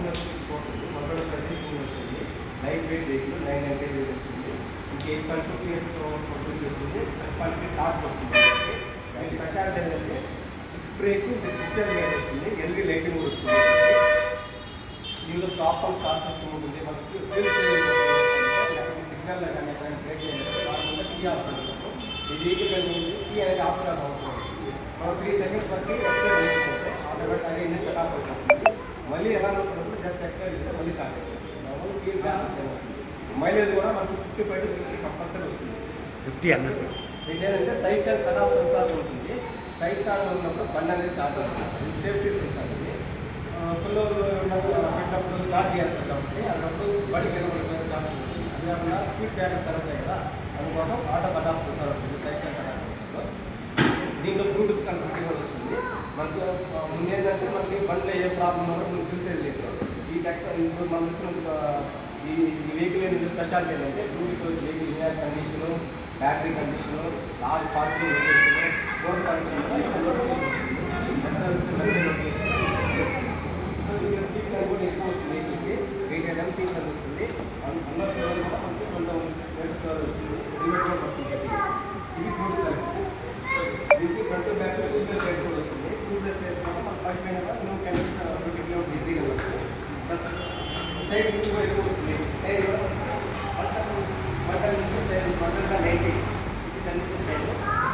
Passenger పోతుంది, మొదటి ప్రదేశం వస్తుంది, లైట్ వెయిట్ వెహికల్ 990 వెయిట్ వస్తుంది, ఇంక 8.2 PS పొట్టు వస్తుంది, 6.3 టార్క్ వస్తుంది. దీని స్పెషాలిటీ ఏంటంటే డిస్క్ బ్రేక్ డిజిటల్ గేర్ వస్తుంది, ఎల్ఈడి లైటింగ్ కూడా వస్తుంది. దీనిలో స్టాప్ అండ్ స్టార్ట్ సిస్టమ్ ఉంటుంది, మనకు సిగ్నల్ కానీ బ్రేక్ చేయలేదు కీ ఆప్షన్. ఈ వెహికల్ కీ అనేది ఆఫ్ కాదు అవసరం. మనం 3 సెకండ్స్ వరకు ఎక్స్ట్రా చేసుకుంటే ఆటోమేటిక్ అది ఇంజిన్ కట్ ఆఫ్ అవుతుంది. మళ్ళీ ఎలా ఉన్నప్పుడు జస్ట్ ఎక్స్ట్రా ఇస్తే మళ్ళీ స్టార్ట్ అవుతుంది. కీ బ్యాలెన్స్ అవుతుంది. మైలేజ్ కూడా మనకు 55 to 60 కంపల్సరీ వస్తుంది. 50-100%. ఏంటంటే side stand cut off sensor ఉంటుంది. సైడ్ స్టాండ్ ఉన్నప్పుడు బండి అనేది స్టార్ట్ అవుతుంది. ఇది సేఫ్టీ సెన్సార్ ఇది. పిల్లలు పెట్టినప్పుడు స్టార్ట్ చేస్తారు కాబట్టి అన్నప్పుడు బడి కింద ఛాన్స్ ఉంటుంది. అది కాకుండా స్పీడ్ బ్రేకర్ తరుగుతాయి కదా, అందుకోసం ఆటో కట్ ఆఫ్ సెన్సార్ ఉంటుంది. సైడ్ స్టాండ్ కట్ ఆఫ్ సెన్సార్లో దీంట్లో బ్లూటూత్ కనెక్టింగ్ కూడా వస్తుంది. మనకు ముందేంటంటే మనకి బండిలో ఏ ప్రాబ్లం ఉన్నా మనకు తెలిసేది లేదు. ఈ ఇప్పుడు మనం వచ్చిన ఈ వెహికల్ ఏంటంటే స్పెషాలిటీ ఏంటంటే Bluetooth vehicle engine condition, battery condition, large parking location, road condition seat కూడా ఎక్కువ వస్తుంది. వెహికల్కి 8 ఐటమ్ సీట్ వస్తుంది. అందరూ కూడా మనకి కొంచెం వస్తుంది. రిమోట్ కూడా వస్తుంది. ఇది బ్లూటూత్ కనెక్షన్. దీనికి ఫ్రంట్ బ్యాక్ టూబ్లెస్ ప్లేట్ కూడా వస్తుంది. టూబ్లెస్ ప్లేట్ వల్ల మన పైప్ మీద నువ్వు కనెక్షన్ 20 కిలోమీటర్ ఈజీగా వస్తుంది. ప్లస్ టైర్ కూడా ఎక్కువ వస్తుంది. టైర్ బటన్ 90 ఇది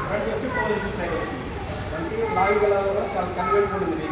ఫ్రంట్ వచ్చి 4 ఇంచెస్ టైర్ వస్తుంది. అంటే లాంగ్ వెళ్ళాలి కూడా చాలా కన్వీనియంట్ ఉంటుంది.